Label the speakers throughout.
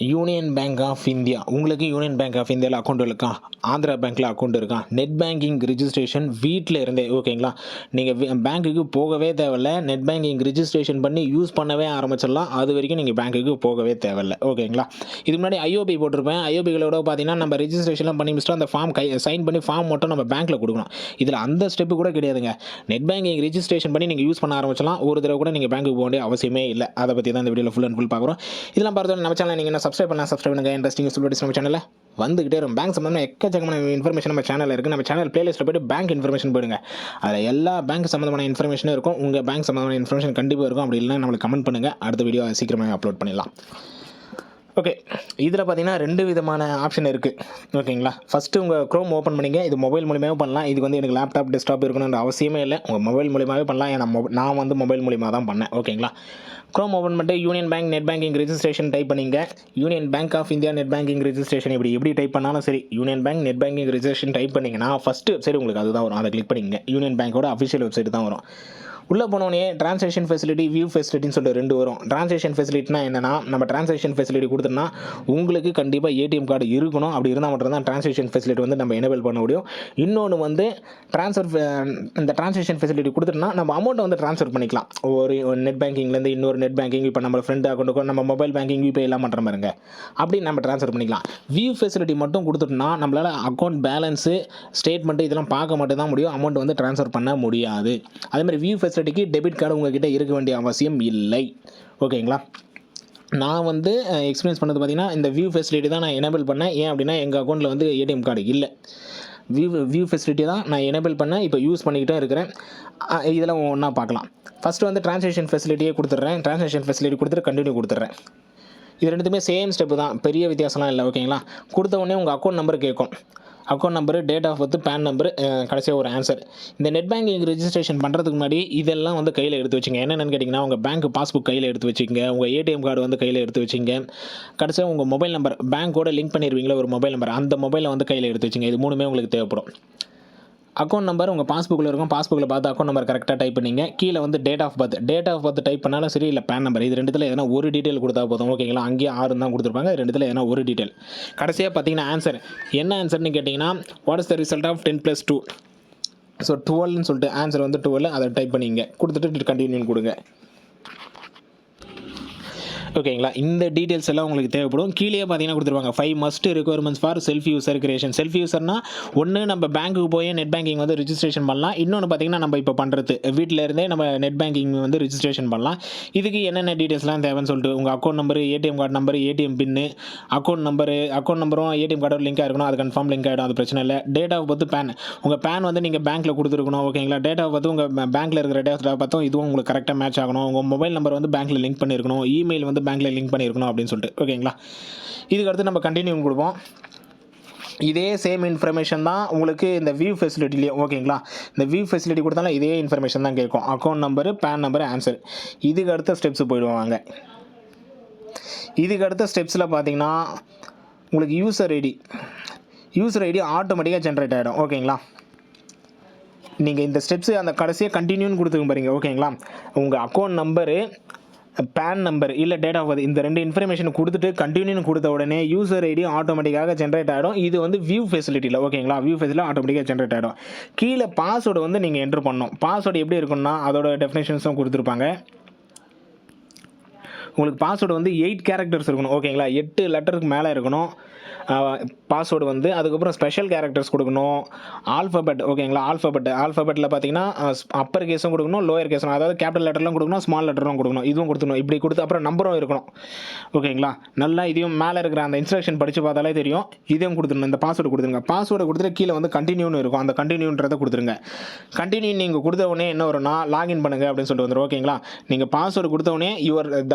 Speaker 1: Union Bank of India. உங்களுக்கு Union Bank of இந்தியாவில் account இருக்கா? ஆந்திரா பேங்க்கில் அக்கௌண்ட் இருக்கா? நெட் பேங்கிங் ரிஜிஸ்ட்ரேஷன் வீட்டில் இருந்தே ஓகேங்களா? நீங்கள் பேங்க்குக்கு போகவே தேவையில்ல. நெட் பேங்கிங் ரிஜிஸ்ட்ரேஷன் பண்ணி யூஸ் பண்ணவே ஆரம்பிச்சிடலாம். அது வரைக்கும் நீங்கள் பேங்க்குக்கு போகவே தேவையில்ல. ஓகேங்களா? இதுக்கு முன்னாடி ஐஓபி போட்டிருப்பேன். ஐஓபிகளோட பார்த்தீங்கன்னா நம்ம ரிஜிஸ்ட்ரேஷன்லாம் பண்ணி முடிச்சுட்டு அந்த ஃபார்ம் சைன் பண்ணி ஃபார்ம் மட்டும் நம்ம பேங்க்கில் கொடுக்கணும். இதில் அந்த ஸ்டெப்பு கூட கிடையாதுங்க. நெட் பேங்கிங் ரிஜிஸ்ட்ரேஷன் பண்ணி நீங்கள் யூஸ் பண்ண ஆரம்பிச்சலாம். ஒரு தடவை கூட நீங்கள் பேங்க்குக்கு போக வேண்டிய அவசியமே இல்லை. அதை பற்றி தான் இந்த வீடியோவில் ஃபுல் அண்ட் ஃபுல் பார்க்குறோம். இதெல்லாம் பார்த்து நம்ம சேனல் நீங்கள் சப்ஸ்கிரைப் பண்ணுங்க. இன்ட்ரெஸ்டிங் சொல்லிட்டு நம்ம சேனலில் வந்துகிட்டே இருக்கும். பேங்க் சம்பந்தமான எக்கச்சக்கமான இன்ஃபர்மேஷன் நம்ம சேனலில் இருக்குது. நம்ம சேனல் பிளேலிஸ்ட்டில் போய்ட்டு பேங்க் இன்ஃபர்மேஷன் போயிடுங்க. அதில் எல்லா பேங்க் சம்பந்தமான இன்ஃபர்மேஷனும் இருக்கும். உங்கள் பேங்க் சம்பந்தமான இன்ஃபர்மேஷன் கண்டிப்பாக இருக்கும். அப்படி இல்லைன்னா நம்மளுக்கு கமெண்ட் பண்ணுங்கள். அடுத்த வீடியோ சீக்கிரமாக அப்லோட் பண்ணிடலாம். ஓகே, இதில் பார்த்தீங்கன்னா 2 விதமான ஆப்ஷன் இருக்குது. ஓகேங்களா? ஃபஸ்ட்டு உங்கள் க்ரோம் ஓப்பன் பண்ணிங்க. இது மொபைல் மூலியமாகவே பண்ணலாம். இது வந்து எனக்கு லேப்டாப் டெஸ்க்டாப் இருக்கணுன்ற அவசியமே இல்லை. உங்கள் மொபைல் மூலியமாகவே பண்ணலாம். ஏன்னா நான் வந்து மொபைல் மூலியமாக தான் பண்ணேன். ஓகேங்களா? க்ரோம் ஓப்பன் பண்ணிட்டு Union Bank net banking registration type பண்ணிங்க. Union Bank of India net banking registration எப்படி டைப் பண்ணாலும் சரி, Union Bank net banking registration type பண்ணிங்கன்னா ஃபஸ்ட்டு வெப்சைட் உங்களுக்கு அதுதான் வரும். அதை கிளிக் பண்ணிங்க. யூனியன் பேங்கோட அஃபிஷியல் வெப்சைட் தான் வரும். உள்ளே போனோடனே ட்ரான்சாக்ஷன் ஃபெசிலிட்டி, வியூ ஃபெசிலிட்டின்னு சொல்லிட்டு 2 வரும். ட்ரான்சாக்ஷன் ஃபெசிலிட்டினா என்னன்னா, நம்ம ட்ரான்சாக்ஷன் ஃபெசிலிட்டி கொடுத்தோம்னா உங்களுக்கு கண்டிப்பாக ஏடிஎம் கார்டு இருக்கணும். அப்படி இருந்தால் மட்டும்தான் ட்ரான்சாக்ஷன் ஃபெசிலிட்டி வந்து நம்ம எனேபிள் பண்ண முடியும். இன்னொன்று வந்து இந்த ட்ரான்சாக்ஷன் ஃபெசிலிட்டி கொடுத்துட்டோம்னா நம்ம அமௌண்ட்டை வந்து ட்ரான்ஸ்ஃபர் பண்ணிக்கலாம். ஒரு நெட் பேங்கிங்லேருந்து இன்னொரு நெட் பேங்கிங், இப்போ நம்ம ஃப்ரெண்ட் அக்கௌண்ட்டுக்கோ நம்ம மொபைல் பேங்கிங் யூபிஐ எல்லாம் பண்ணுற மாதிரிங்க, அப்படி நம்ம ட்ரான்ஸ்ஃபர் பண்ணிக்கலாம். வியூ ஃபெசிலிட்டி மட்டும் கொடுத்துட்டோம்னா நம்மளால் அக்கௌண்ட் பேலன்ஸு, ஸ்டேட்மெண்ட்டு இதெல்லாம் பார்க்க மட்டும் தான் முடியும். அமௌண்ட் வந்து ட்ரான்ஸ்ஃபர் பண்ண முடியாது. அதேமாதிரி வியூ ஃபெசிலிட்டிக்கு டெபிட் கார்டு உங்ககிட்ட இருக்க வேண்டிய அவசியம் இல்லை. ஓகேங்களா? நான் வந்து எக்ஸ்பீரியன்ஸ் பண்ணது பார்த்தீங்கன்னா இந்த வியூ ஃபெசிலிட்டி தான் நான் எனேபிள் பண்ணேன். ஏன் அப்படின்னா எங்கள் அக்கௌண்ட்டில் வந்து ஏடிஎம் கார்டு இல்லை. வியூ ஃபெசிலிட்டி தான் நான் எனேபிள் பண்ணேன். இப்போ யூஸ் பண்ணிக்கிட்டே இருக்கிறேன். இதெல்லாம் ஒன்றா பார்க்கலாம். ஃபஸ்ட்டு வந்து ட்ரான்சாக்ஷன் ஃபெசிலிட்டியே கொடுத்துட்றேன். ட்ரான்சாக்ஷன் ஃபெசிலிட்டி கொடுத்துட்டு கண்டினியூ கொடுத்துட்றேன். இது ரெண்டுத்துமே சேம் ஸ்டெப்பு தான், பெரிய வித்தியாசம்லாம் இல்லை. ஓகேங்களா? கொடுத்த உடனே உங்கள் அக்கௌண்ட் நம்பர் கேட்கும். Account number, date of birth, PAN number, கடைசியாக ஒரு ஆன்சர். இந்த நெட் பேங்கிங் ரெஜிஸ்ட்ரேஷன் பண்ணுறதுக்கு முன்னாடி இதெல்லாம் வந்து கையில் எடுத்து வச்சுங்க. என்னென்னு கேட்டிங்கன்னா உங்கள் பேங்க் பாஸ்புக் கையில் எடுத்து வச்சுங்க. உங்கள் ஏடிஎம் கார்டு வந்து கையில் எடுத்து வச்சுங்க. கடைசியாக உங்கள் மொபைல் நம்பர், பேங்க்கோட லிங்க் பண்ணிடுவீங்களா ஒரு மொபைல் நம்பர், அந்த மொபைலை வந்து கையில் எடுத்து வச்சுங்க. இது 3மே உங்களுக்கு தேவைப்படும். அக்கௌண்ட் நம்பர் உங்கள் பாஸ்புக்கில் இருக்கும். பாஸ்புக்கில் பார்த்து அக்கௌண்ட் நம்பர் கரெக்டாக டைப் பண்ணிங்க. கீழே வந்து டேட் ஆஃப் பர்த் டைப் பண்ணாலும் சரி, இல்லை பேன் நம்பர், இது ரெண்டுத்தில் எதனா ஒரு டீட்டெயில் கொடுத்தா போதும். ஓகேங்களா? அங்கேயே 6 தான் கொடுத்துருப்பாங்க. இது ரெண்டுத்தில் எதனா ஒரு டீட்டெயில். கடைசியாக பார்த்தீங்கன்னா ஆன்சர். என்ன ஆன்சர்னு கேட்டிங்கன்னா what is the result of 10+2? So 12ன்னு சொல்லிட்டு ஆன்சர் வந்து 12, அதை டைப் பண்ணிங்க. கொடுத்துட்டு கண்டினியூன்னு கொடுங்க. ஓகேங்களா? இந்த டீட்டெயில்ஸ் எல்லாம் உங்களுக்கு தேவைப்படும். கீழே பார்த்தீங்கன்னா கொடுத்துருவாங்க 5 must requirements for self user creation. Self யூசர்னா ஒன்று நம்ம பேங்க்குக்கு போய் நெட் பேங்கிங் வந்து ரிஜிஸ்ட்ரேஷன் பண்ணலாம். இன்னொன்று பார்த்தீங்கன்னா நம்ம இப்போ பண்ணுறது வீட்டில் இருந்தே நம்ம நெட் பேங்கிங் வந்து ரிஜிஸ்ட்ரேஷன் பண்ணலாம். இதுக்கு என்னென்ன டீட்டெயில்ஸ்லாம் தேவைன்னு சொல்லிட்டு உங்கள் account number, ATM card number, ATM PIN, account நம்பரும் ஏடிஎம் கார்டோட லிங்காக இருக்கணும். அது கன்ஃபார்ம் லிங்க் ஆகிடும், அது பிரச்சனை இல்லை. டேட் ஆஃப் பர்த், பேன், உங்கள் பேன் வந்து நீங்கள் பேங்க்கில் கொடுத்துருக்கணும். ஓகேங்களா? டேட் ஆஃப் பர்த் உங்கள் பேங்க்கில் இருக்கிற டேட் ஆஃப் பர்த்தும் இதுவும் உங்களுக்கு கரெக்டாக மேட்ச் ஆகணும். உங்கள் மொபைல் நம்பர் வந்து பேங்க்கில் லிங்க் பண்ணியிருக்கணும். இமெயில் வந்து பேங்க்கில் லிங்க் பண்ணியிருக்கணும் அப்படின்னு சொல்லிட்டு. ஓகேங்களா? இதுக்கு அடுத்து நம்ம கண்டினியூ கொடுப்போம். இதே சேம் இன்ஃபர்மேஷன் தான் உங்களுக்கு இந்த வியூ ஃபெசிலிட்டிலையும். ஓகேங்களா? இந்த வியூ ஃபெசிலிட்டி கொடுத்தாலும் இதே இன்ஃபர்மேஷன் தான் கேட்கும். Account number, PAN number, answer. இதுக்கு அடுத்த ஸ்டெப்ஸ் போயிடுவாங்க. இதுக்கு அடுத்த ஸ்டெப்ஸில் பார்த்தீங்கன்னா உங்களுக்கு யூசர் ஐடி ஆட்டோமேட்டிக்காக ஜென்ரேட் ஆகிடும். ஓகேங்களா? நீங்கள் இந்த ஸ்டெப்ஸு அந்த கடைசியாக கண்டினியூன்னு கொடுத்துக்க பாருங்க. ஓகேங்களா? உங்கள் அக்கௌண்ட் நம்பரு, பேன் நம்பர் இல்லை டேட் ஆஃப் பர்த், இந்த 2 இன்ஃபர்மேஷன் கொடுத்துட்டு கண்டினியூன்னு கொடுத்த உடனே யூசர் ஐடி ஆட்டோமேட்டிக்காக ஜென்ரேட் ஆகிடும். இது வந்து வியூ ஃபெசிலிட்டியில். ஓகேங்களா? வியூ ஃபெசிலிட்டி ஆட்டோமேட்டிக்காக ஜென்ரேட் ஆகிடும். கீழே பாஸ்வேர்டு வந்து நீங்கள் என்ட்ரு பண்ணணும். பாஸ்வேர்டு எப்படி இருக்குன்னா அதோட டெஃபினேஷன்ஸும் கொடுத்துருப்பாங்க. உங்களுக்கு பாஸ்வேர்டு வந்து 8 கேரக்டர்ஸ் இருக்கணும். ஓகேங்களா? 8 லெட்டருக்கு மேலே இருக்கணும் பாஸ்வேர்டு வந்து. அதுக்கப்புறம் ஸ்பெஷல் கேரக்டர்ஸ் கொடுக்கணும். ஆல்ஃபபெட். ஓகேங்களா? ஆல்ஃபபெட்டில் பார்த்தீங்கன்னா அப்பர் கேஸும் கொடுக்கணும், லோயர் கேஸும், அதாவது கேபிட்டல் லெட்டர்லாம் கொடுக்கணும், ஸ்மால் லெட்டரும் கொடுக்கணும். இதுவும் கொடுத்துக்கணும். இப்படி கொடுத்து அப்புறம் நம்பரும் இருக்கணும். ஓகேங்களா? நல்லா இதையும் மேலே இருக்கிற அந்த இன்ஸ்ட்ரக்ஷன் படித்து பார்த்தாலே தெரியும். இதையும் கொடுத்துருங்க. இந்த பாஸ்வேர்டு கொடுத்துருங்க. பாஸ்வேர்டு கொடுத்துட்டு கீழே வந்து கண்டினியூன்னு இருக்கும். அந்த கண்டினியூன்றதை கொடுத்துருங்க. கண்டினியூ நீங்கள் கொடுத்த உடனே என்ன வரும்னா லாகின் பண்ணுங்க அப்படின்னு சொல்லிட்டு வந்துடும். ஓகேங்களா? நீங்கள் பாஸ்வேர்டு கொடுத்த உடனே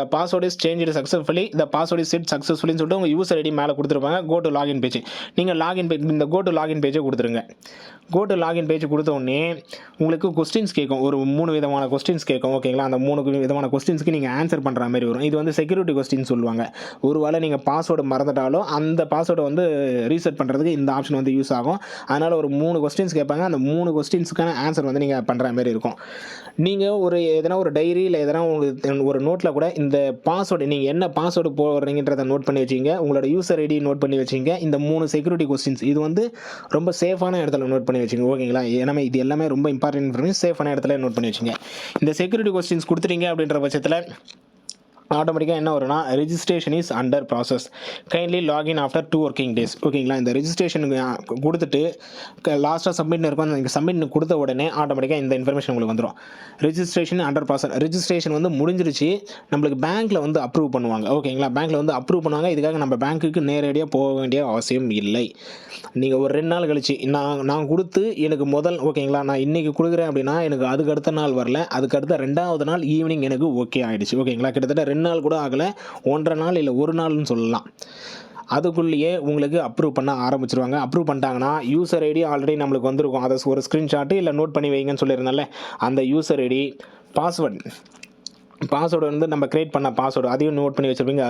Speaker 1: the password is change successfully, the password is set சக்ஸஸ்ஃபுல்லின்னு சொல்லிட்டு உங்கள் யூசர் ஐடி மேலே கொடுத்துருப்பாங்க. Go to login page. நீங்கள் இந்த கோ டு லாகின் பேஜை கொடுத்துருங்க. கோ டு லாகின் பேஜ் கொடுத்த உடனே உங்களுக்கு கொஸ்டின்ஸ் கேட்கும். ஒரு 3 விதமான கொஸ்டின்ஸ் கேட்கும். ஓகேங்களா, அந்த 3 விதமான கொஸ்டின்ஸ்க்கு நீங்கள் ஆன்சர் பண்ணுற மாதிரி வரும். இது வந்து செக்யூரிட்டி கொஸ்டின் சொல்லுவாங்க. ஒருவேளை நீங்கள் பாஸ்வேர்டு மறந்துட்டாலோ அந்த பாஸ்வேர்டை வந்து ரீசெட் பண்ணுறதுக்கு இந்த ஆப்ஷன் வந்து யூஸ் ஆகும். அதனால் ஒரு 3 கொஸ்டின்ஸ் கேட்பாங்க. அந்த 3 கொஸ்டின்ஸுக்கான ஆன்சர் வந்து நீங்கள் பண்ணுற மாதிரி இருக்கும். நீங்கள் எதனா ஒரு டைரி இல்லை எதனா ஒரு நோட்டில் கூட இந்த பாஸ்வேர்டு நீங்கள் என்ன பாஸ்வேர்டு போடுறீங்கன்றதை நோட் பண்ணி வச்சிங்க. உங்களோட யூசர் ஐடி நோட் பண்ணி வச்சிங்க. இந்த 3 செக்யூரிட்டி கொஸ்டின்ஸ் இது வந்து ரொம்ப சேஃபான இடத்துல நோட் பண்ணி வச்சிங்க. ஓகேங்களா, ஏன்னா இது எல்லாமே ரொம்ப இம்பார்ட்டன்ட் இன்ஃபர்மேஷன். சேஃபான இடத்துல நோட் பண்ணி வச்சிங்க. இந்த செக்யூரிட்டி கொஸ்டின்ஸ் கொடுத்துட்டீங்க அப்படின்ற பட்சத்தில் ஆட்டோமேட்டிக்காக என்ன வரும்னா, registration is under process, kindly login after 2 working days. ஓகேங்களா, இந்த ரெஜிஸ்ட்ரேஷன் கொடுத்துட்டு லாஸ்ட்டாக சப்மிட்னு இருக்கும். அந்த சப்மிட் கொடுத்த உடனே ஆட்டோமேட்டிக்காக இந்த இன்ஃபர்மேஷன் உங்களுக்கு வந்துடும். ரெஜிஸ்ட்ரேஷன் அண்டர் ப்ராசஸ், ரெஜிஸ்ட்ரேஷன் வந்து முடிஞ்சிருச்சு. நம்மளுக்கு பேங்க்கில் வந்து அப்ரூவ் பண்ணுவாங்க. ஓகேங்களா, பேங்க்கில் வந்து அப்ரூவ் பண்ணுவாங்க. இதுக்காக நம்ம பேங்க்குக்கு நேரடியாக போக வேண்டிய அவசியம் இல்லை. நீங்கள் ஒரு 2 நாள் கழிச்சு நான் கொடுத்து எனக்கு ஓகேங்களா, நான் இன்றைக்கி கொடுக்குறேன் அப்படின்னா எனக்கு அதுக்கு அடுத்த நாள் வரல, அதுக்கு அடுத்த 2வது நாள் ஈவினிங் எனக்கு ஓகே ஆகிடுச்சு. ஓகேங்களா, கிட்டத்தட்ட 2 நாள் கூட ஆகலை, 1.5 நாள் இல்லை 1 நாள்னு சொல்லலாம். அதுக்குள்ளேயே உங்களுக்கு அப்ரூவ் பண்ண ஆரம்பிச்சிருவாங்க. அப்ரூவ் பண்ணிட்டாங்கன்னா யூசர் ஐடி ஆல்ரெடி நம்மளுக்கு வந்திருக்கும். அதை ஒரு ஸ்க்ரீன்ஷாட்டு இல்லை நோட் பண்ணி வைங்கன்னு சொல்லியிருந்தால, அந்த யூசர் ஐடி பாஸ்வேர்டு வந்து நம்ம கிரியேட் பண்ண பாஸ்வேர்டு அதையும் நோட் பண்ணி வச்சுருப்பீங்க.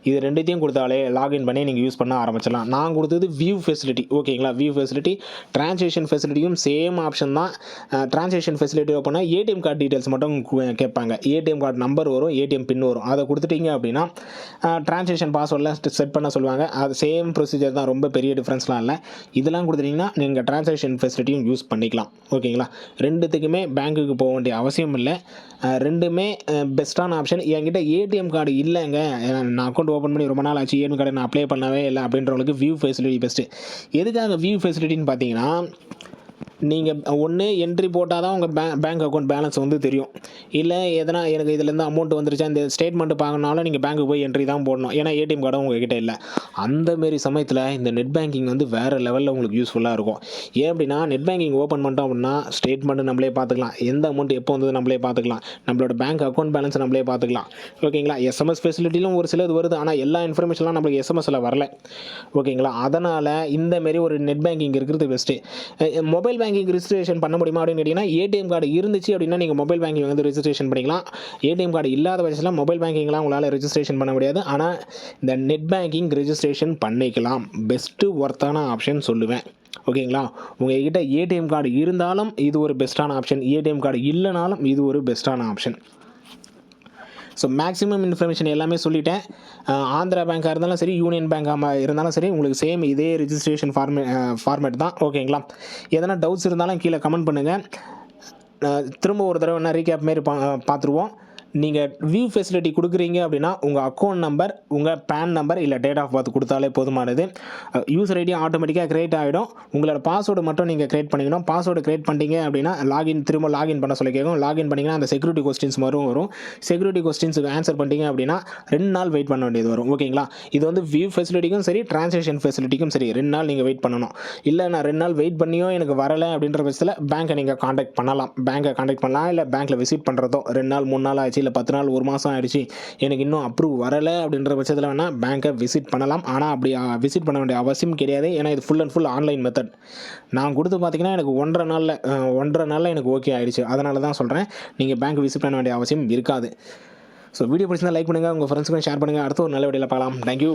Speaker 1: இது 2த்தையும் கொடுத்தாலே லாகின் பண்ணி நீங்கள் யூஸ் பண்ண ஆரம்பிச்சிடலாம். நான் கொடுத்தது வியூ ஃபெசிலிட்டி. ஓகேங்களா, வியூ ஃபெசிலிட்டி. ட்ரான்சாக்ஷன் ஃபெசிலிட்டியும் சேம் ஆப்ஷன் தான். ட்ரான்சாக்ஷன் ஃபெசிலிட்டி ஓப்பனா ஏடிஎம் கார்டு டீட்டெயில்ஸ் மட்டும் கேட்பாங்க. ஏடிஎம் கார்டு நம்பர் வரும், ஏடிஎம் பின் வரும். அதை கொடுத்துட்டீங்க அப்படின்னா ட்ரான்சாக்ஷன் பாஸ்வேர்டில் செட் பண்ண சொல்லுவாங்க. அது சேம் ப்ரொசீஜர் தான், ரொம்ப பெரிய டிஃப்ரென்ஸ்லாம் இல்லை. இதெல்லாம் கொடுத்துட்டிங்கன்னா நீங்கள் ட்ரான்சாக்ஷன் ஃபெசிலிட்டியும் யூஸ் பண்ணிக்கலாம். ஓகேங்களா, 2த்துக்குமே பேங்க்குக்கு போக வேண்டிய அவசியம் இல்லை. 2மே பெஸ்ட்டான ஆப்ஷன். என்கிட்ட ஏடிஎம் கார்டு இல்லைங்க, நான் அக்கௌண்ட் ஓப்பன் பண்ணி ரொம்ப நாள் ஆச்சு, ஏடிஎம் கார்டு நான் அப்ளை பண்ணவே இல்லை அப்படின்றவங்களுக்கு வியூ ஃபெசிலிட்டி பெஸ்ட்டு. எதுக்காக வியூ ஃபெசிலிட்டின்னு பார்த்தீங்கன்னா, நீங்கள் ஒன்று என்ட்ரி போட்டால் தான் உங்கள் பேங்க் அக்கௌண்ட் பேலன்ஸ் வந்து தெரியும். இல்லை எதனா எனக்கு இதுலேருந்து அமௌண்ட் வந்துருச்சா இந்த ஸ்டேட்மெண்ட்டு பார்க்கணுனாலும் நீங்கள் பேங்க்குக்கு போய் என்ட்ரி தான் போடணும். ஏன்னா ஏடிஎம் கார்டும் உங்ககிட்ட இல்லை. அந்தமாரி சமயத்தில் இந்த நெட் பேங்கிங் வந்து வேறு லெவலில் உங்களுக்கு யூஸ்ஃபுல்லாக இருக்கும். ஏன் அப்படின்னா, நெட் பேங்கிங் ஓப்பன் பண்ணிட்டோம் அப்படின்னா ஸ்டேட்மெண்ட்டு நம்மளே பார்த்துக்கலாம், எந்த அமௌண்ட் எப்போ வந்தது நம்மளே பார்த்துக்கலாம், நம்மளோட பேங்க் அக்கௌண்ட் பேலன்ஸ் நம்மளே பார்த்துக்கலாம். ஓகேங்களா, எஸ்எம்எஸ் ஃபெசிலிட்டிலும் ஒரு சிலது வருது, ஆனால் எல்லா இன்ஃபர்மேஷன்லாம் நம்மளுக்கு எஸ்எம்எஸில் வரல. ஓகேங்களா, அதனால் இந்தமாரி ஒரு நெட் பேங்கிங் இருக்கிறது பெஸ்ட்டு. மொபைல் பேங்கிங் ரிஜிஸ்ட்ரேஷன் பண்ண முடியுமா அப்படின்னு கேட்டிங்கன்னா, ஏடிஎம் கார்டு இருந்துச்சு அப்படின்னா நீங்கள் மொபைல் பேங்கிங் வந்து ரிஜிஸ்ட்ரேஷன் பண்ணிக்கலாம். ஏடிஎம் கார்டு இல்லாத பட்சத்தில் மொபைல் பேங்கிங்லாம் உங்களால் ரிஜிஸ்ட்ரேஷன் பண்ண முடியாது. ஆனால் இந்த நெட் பேங்கிங் ரிஜிஸ்ட்ரேஷன் பண்ணிக்கலாம். பெஸ்ட்டு ஒர்த்தான ஆப்ஷன் சொல்லுவேன். ஓகேங்களா, உங்கள்கிட்ட ஏடிஎம் கார்டு இருந்தாலும் இது ஒரு பெஸ்ட்டான ஆப்ஷன், ஏடிஎம் கார்டு இல்லைனாலும் இது ஒரு பெஸ்ட்டான ஆப்ஷன். ஸோ மேக்ஸிமம் இன்ஃபர்மேஷன் எல்லாமே சொல்லிட்டேன். ஆந்திரா பேங்காக இருந்தாலும் சரி, யூனியன் பேங்காக இருந்தாலும் சரி, உங்களுக்கு சேம் இதே ரிஜிஸ்ட்ரேஷன் ஃபார்மேட் தான். ஓகேங்களா, எதனா டவுட்ஸ் இருந்தாலும் கீழே கமெண்ட் பண்ணுங்கள். திரும்ப ஒரு தடவை என்ன ரீகேப் மாரி பார்த்துருவோம். நீங்கள் வியூ ஃபெசிலிட்டி கொடுக்குறீங்க அப்படின்னா உங்கள் அக்கௌண்ட் நம்பர், உங்கள் பேன் நம்பர் இல்லை டேட் ஆஃப் பர்த் கொடுத்தாலே போதுமானது. யூசர் ஐடி ஆட்டோமேட்டிக்காக க்ரியேட் ஆகிடும். உங்களோட பாஸ்வேர்டு மட்டும் நீங்கள் க்ரியேட் பண்ணிக்கணும். பாஸ்வேர்டு க்ரியேட் பண்ணிட்டீங்க அப்படின்னா திரும்ப லாகின் பண்ண சொல்லி கேட்கும். லாகின் பண்ணிங்கன்னா அந்த செக்யூரிட்டி கொஸ்டின்ஸ் வரும். செக்யூரிட்டி கொஸ்டின்ஸுக்கு ஆன்சர் பண்ணிட்டீங்க அப்படின்னா 2 நாள் வெயிட் பண்ண வேண்டியது வரும். ஓகேங்களா, இது வந்து வியூ ஃபெசிலிட்டிக்கும் சரி, ட்ரான்சாக்ஷன் ஃபெசிலிட்டிக்கும் சரி 2 நாள் நீங்கள் வெயிட் பண்ணணும். இல்லை நான் 2 நாள் வெயிட் பண்ணியும் எனக்கு வரலை அப்படின்ற பட்சத்தில் பேங்க்கை நீங்கள் காண்டாக்ட் பண்ணலாம். இல்லை பேங்க்கில் விசிட் பண்ணுறதோ 2 நாள் 3 நாள் ஆச்சு, இல்லை 10 நாள் 1 மாதம் ஆகிடுச்சு, எனக்கு இன்னும் அப்ரூவ் வரலை அப்படின்ற பட்சத்தில் வேணால் பேங்க்கை விசிட் பண்ணலாம். ஆனால் அப்படி விசிட் பண்ண வேண்டிய அவசியம் கிடையாது. ஏன்னா இது full and full online method. நான் கொடுத்து பார்த்தீங்கன்னா எனக்கு 1.5 நாளில் எனக்கு ஓகே ஆகிடுச்சு. அதனால தான் சொல்கிறேன், நீங்கள் பேங்க் விசிட் பண்ண வேண்டிய அவசியம் இருக்காது. ஸோ வீடியோ பிடிச்சிருந்தா லைக் பண்ணுங்கள், உங்கள் ஃப்ரெண்ட்ஸுக்கும் ஷேர் பண்ணுங்கள். அடுத்து ஒரு நல்ல வீடியோவில் பார்க்கலாம். தேங்க்யூ.